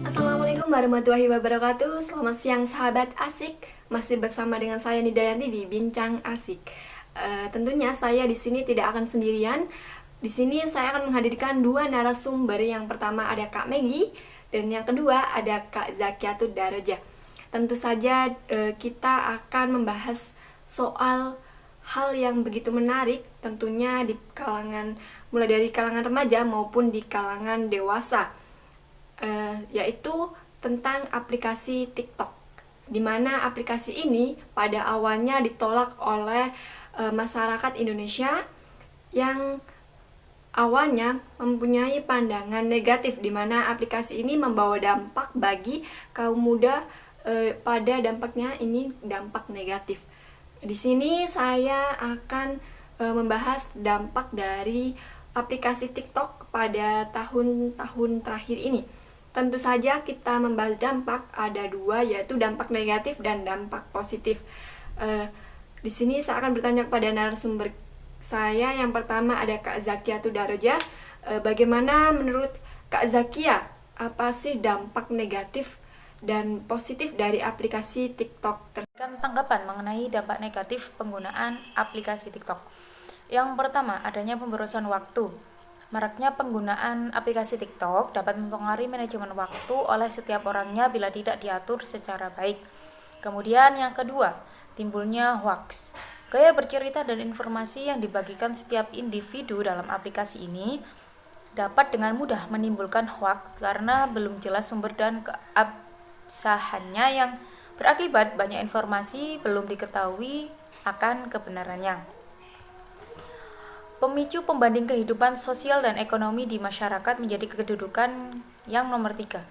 Assalamualaikum warahmatullahi wabarakatuh. Selamat siang sahabat asik. Masih bersama dengan saya Nidayanti di Bincang Asik. Tentunya saya di sini tidak akan sendirian. Di sini saya akan menghadirkan dua narasumber. Yang pertama ada Kak Megi dan yang kedua ada Kak Zakiatul Daroja. Tentu saja kita akan membahas soal hal yang begitu menarik, tentunya di kalangan mulai dari kalangan remaja maupun di kalangan dewasa. Yaitu tentang aplikasi TikTok, di mana aplikasi ini pada awalnya ditolak oleh masyarakat Indonesia yang awalnya mempunyai pandangan negatif, di mana aplikasi ini membawa dampak bagi kaum muda. Pada dampaknya ini dampak negatif. Di sini saya akan membahas dampak dari aplikasi TikTok pada tahun-tahun terakhir ini. Tentu saja kita membahas dampak ada dua, yaitu dampak negatif dan dampak positif. Di sini saya akan bertanya kepada narasumber saya. Yang pertama ada Kak Zakiatul Daroja. Bagaimana menurut Kak Zakia, apa sih dampak negatif dan positif dari aplikasi TikTok? Tanggapan mengenai dampak negatif penggunaan aplikasi TikTok. Yang pertama, adanya pemborosan waktu. Maraknya penggunaan aplikasi TikTok dapat mempengaruhi manajemen waktu oleh setiap orangnya bila tidak diatur secara baik. Kemudian yang kedua, timbulnya hoax. Gaya bercerita dan informasi yang dibagikan setiap individu dalam aplikasi ini dapat dengan mudah menimbulkan hoax karena belum jelas sumber dan keabsahannya, yang berakibat banyak informasi belum diketahui akan kebenarannya. Pemicu pembanding kehidupan sosial dan ekonomi di masyarakat menjadi kedudukan yang nomor 3,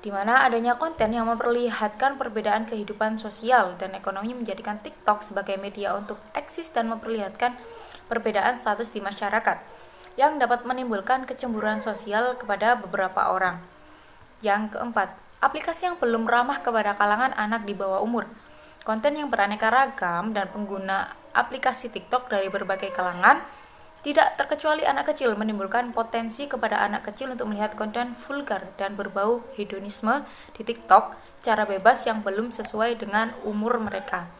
di mana adanya konten yang memperlihatkan perbedaan kehidupan sosial dan ekonomi menjadikan TikTok sebagai media untuk eksis dan memperlihatkan perbedaan status di masyarakat, yang dapat menimbulkan kecemburuan sosial kepada beberapa orang. Yang keempat, aplikasi yang belum ramah kepada kalangan anak di bawah umur. Konten yang beraneka ragam dan pengguna aplikasi TikTok dari berbagai kalangan, tidak terkecuali anak kecil, menimbulkan potensi kepada anak kecil untuk melihat konten vulgar dan berbau hedonisme di TikTok secara bebas yang belum sesuai dengan umur mereka.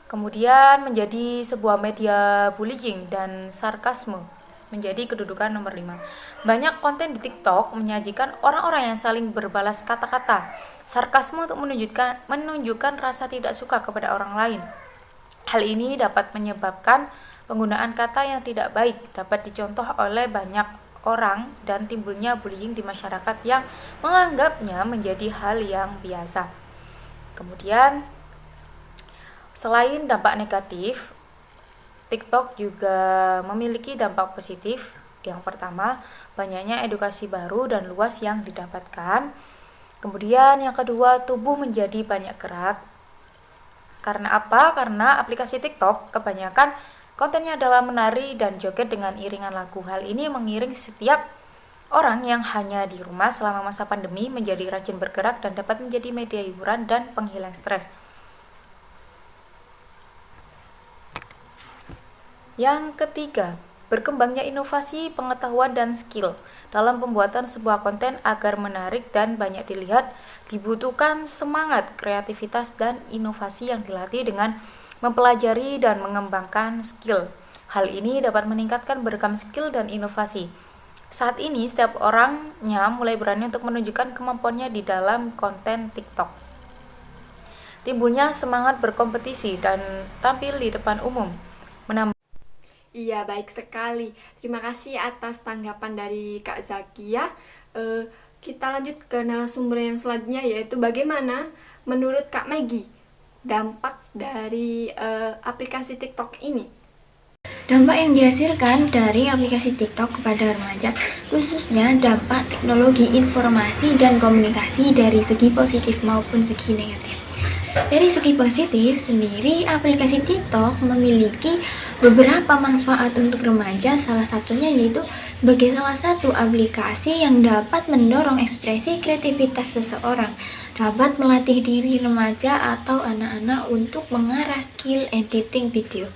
Kemudian menjadi sebuah media bullying dan sarkasme menjadi kedudukan nomor 5. Banyak konten di TikTok menyajikan orang-orang yang saling berbalas kata-kata sarkasme untuk menunjukkan rasa tidak suka kepada orang lain. Hal ini dapat menyebabkan penggunaan kata yang tidak baik, dapat dicontoh oleh banyak orang, dan timbulnya bullying di masyarakat yang menganggapnya menjadi hal yang biasa. Kemudian, selain dampak negatif, TikTok juga memiliki dampak positif. Yang pertama, banyaknya edukasi baru dan luas yang didapatkan. Kemudian yang kedua, tubuh menjadi banyak gerak. Karena apa? Karena aplikasi TikTok kebanyakan kontennya adalah menari dan joget dengan iringan lagu. Hal ini mengiring setiap orang yang hanya di rumah selama masa pandemi menjadi rajin bergerak dan dapat menjadi media hiburan dan penghilang stres. Yang ketiga, berkembangnya inovasi, pengetahuan, dan skill dalam pembuatan sebuah konten agar menarik dan banyak dilihat. Dibutuhkan semangat, kreativitas, dan inovasi yang dilatih dengan mempelajari dan mengembangkan skill. Hal ini dapat meningkatkan beragam skill dan inovasi. Saat ini, setiap orangnya mulai berani untuk menunjukkan kemampuannya di dalam konten TikTok. Timbulnya semangat berkompetisi dan tampil di depan umum. Iya, baik sekali. Terima kasih atas tanggapan dari Kak Zakia. Kita lanjut ke narasumber yang selanjutnya, yaitu bagaimana menurut Kak Megi dampak dari aplikasi TikTok ini? Dampak yang dihasilkan dari aplikasi TikTok kepada remaja, khususnya dampak teknologi informasi dan komunikasi dari segi positif maupun segi negatif. Dari segi positif sendiri, aplikasi TikTok memiliki Beberapa manfaat untuk remaja, salah satunya yaitu sebagai salah satu aplikasi yang dapat mendorong ekspresi kreativitas seseorang, dapat melatih diri remaja atau anak-anak untuk mengarah skill editing video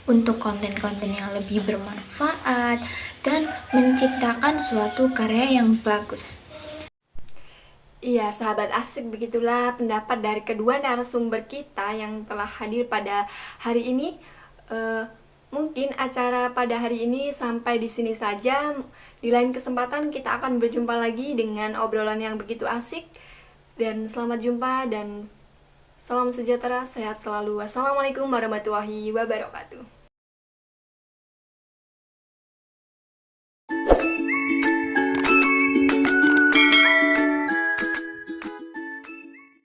untuk konten-konten yang lebih bermanfaat dan menciptakan suatu karya yang bagus. Iya, sahabat asik, begitulah pendapat dari kedua narasumber kita yang telah hadir pada hari ini. Mungkin acara pada hari ini sampai di sini saja. Di lain kesempatan kita akan berjumpa lagi dengan obrolan yang begitu asik. Dan selamat jumpa dan salam sejahtera, sehat selalu. Wassalamualaikum warahmatullahi wabarakatuh.